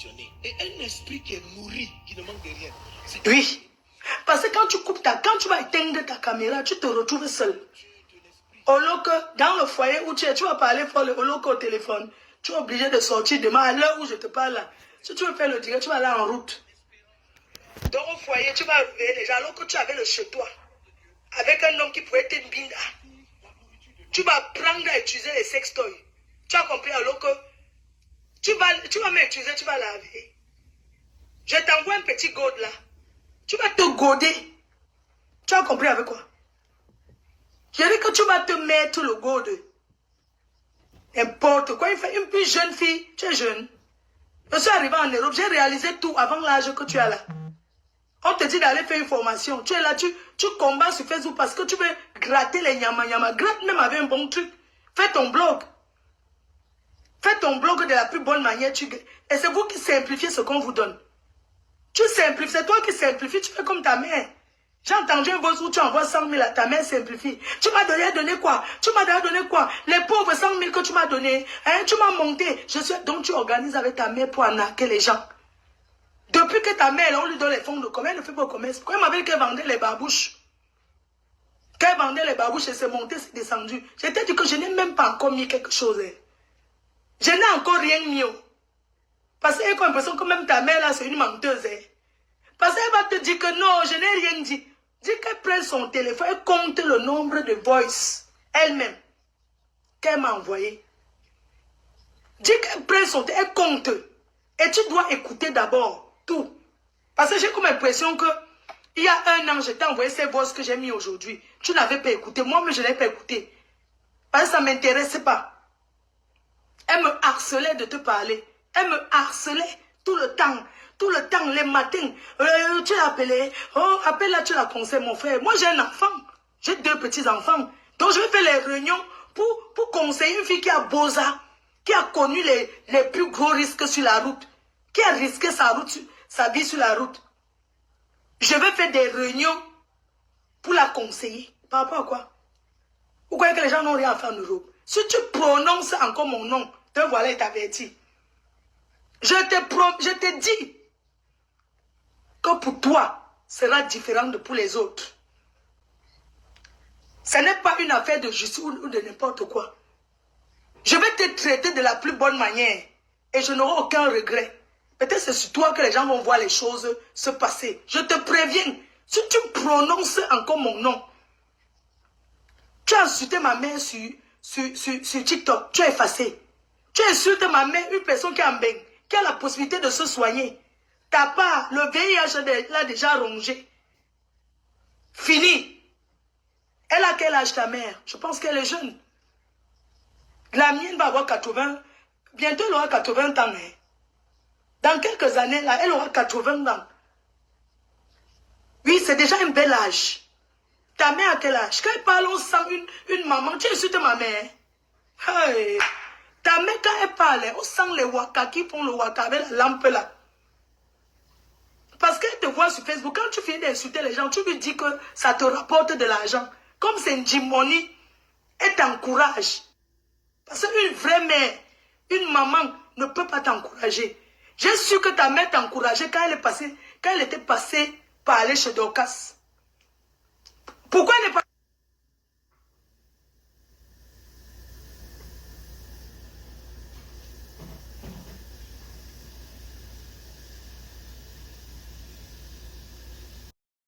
fonctionner. Et un esprit qui est nourri, qui ne manque de rien. Oui. Parce que quand tu coupes quand tu vas éteindre ta caméra, tu te retrouves seul. Au lieu que dans le foyer où tu es, tu vas parler fort, au lieu qu'au téléphone, tu es obligé de sortir demain à l'heure où je te parle là. Si tu veux faire le direct, tu vas aller en route. Donc au foyer, tu vas réveiller les gens alors que tu avais le chez toi. Avec un homme qui pouvait être une binda. Tu vas prendre à utiliser les sextoys. Tu as compris alors que tu vas m'utiliser, tu vas laver. Je t'envoie un petit gode là. Tu vas te goder. Tu as compris avec quoi? Je dis que tu vas te mettre le gode. N'importe quoi. Il fait une plus jeune fille. Tu es jeune. Je suis arrivé en Europe. J'ai réalisé tout avant l'âge que tu as là. On te dit d'aller faire une formation. Tu es là, tu combats sur Facebook parce que tu veux gratter les nyama. Gratte même avec un bon truc. Fais ton blog. Fais ton blog de la plus bonne manière. Et c'est vous qui simplifiez ce qu'on vous donne. Tu simplifies. C'est toi qui simplifies. Tu fais comme ta mère. J'ai entendu un voice où tu envoies 100 000 à ta mère simplifie. Tu m'as donné quoi? Tu m'as donné quoi? Les pauvres 100 000 que tu m'as donné. Hein? Tu m'as monté. Donc tu organises avec ta mère pour arnaquer les gens. Depuis que ta mère, on lui donne les fonds de commerce, elle ne fait pas de commerce. Pourquoi elle m'avait dit qu'elle vendait les babouches? Qu'elle vendait les babouches, elle s'est montée, c'est descendu. Je t'ai dit que je n'ai même pas encore mis quelque chose. Hein. Je n'ai encore rien mis. Parce qu'elle a l'impression que même ta mère là, c'est une menteuse. Hein. Parce qu'elle va te dire que non, je n'ai rien dit. Dis qu'elle prenne son téléphone, elle compte le nombre de voice elle-même qu'elle m'a envoyé. Dis qu'elle prenne son téléphone, elle compte. Et tu dois écouter d'abord tout. Parce que j'ai comme l'impression que il y a un an, je t'ai envoyé ces voix que j'ai mis aujourd'hui. Tu n'avais pas écouté. Moi-même, je ne l'ai pas écouté. Parce que ça ne m'intéressait pas. Elle me harcelait de te parler. Elle me harcelait tout le temps. Tout le temps, les matins. Tu l'as appelé. Oh, appelle là, tu la conseilles, mon frère. Moi, j'ai un enfant. J'ai 2 petits-enfants. Donc, je vais faire les réunions pour conseiller une fille qui a Boza, qui a connu les plus gros risques sur la route, qui a risqué sa vie sur la route. Je vais faire des réunions pour la conseiller. Par rapport à quoi? Vous croyez que les gens n'ont rien à faire en Europe? Si tu prononces encore mon nom, te voilà et t'avertis. Je te dis que pour toi, sera différent de pour les autres. Ce n'est pas une affaire de justice ou de n'importe quoi. Je vais te traiter de la plus bonne manière et je n'aurai aucun regret. Peut-être c'est sur toi que les gens vont voir les choses se passer. Je te préviens, si tu prononces encore mon nom, tu as insulté ma mère sur TikTok, tu as effacé. Tu as insulté ma mère, une personne qui a la possibilité de se soigner. Ta part, le VIH l'a déjà rongé. Fini. Elle a quel âge ta mère? Je pense qu'elle est jeune. La mienne va avoir 80. Bientôt elle aura 80 ans. Hein. Dans quelques années, là, elle aura 80 ans. Oui, c'est déjà un bel âge. Ta mère a quel âge? Quand elle parle, on sent une maman. Tu insultes ma mère. Hey. Ta mère, quand elle parle, on sent les waka qui font le waka avec la lampe là. Parce qu'elle te voit sur Facebook, quand tu finis d'insulter les gens, tu lui dis que ça te rapporte de l'argent. Comme c'est une Jimoni, elle t'encourage. Parce qu'une vraie mère, une maman ne peut pas t'encourager. J'ai su que ta mère t'encourageait quand elle était passée par aller chez Dorcas. Pourquoi elle n'est pas...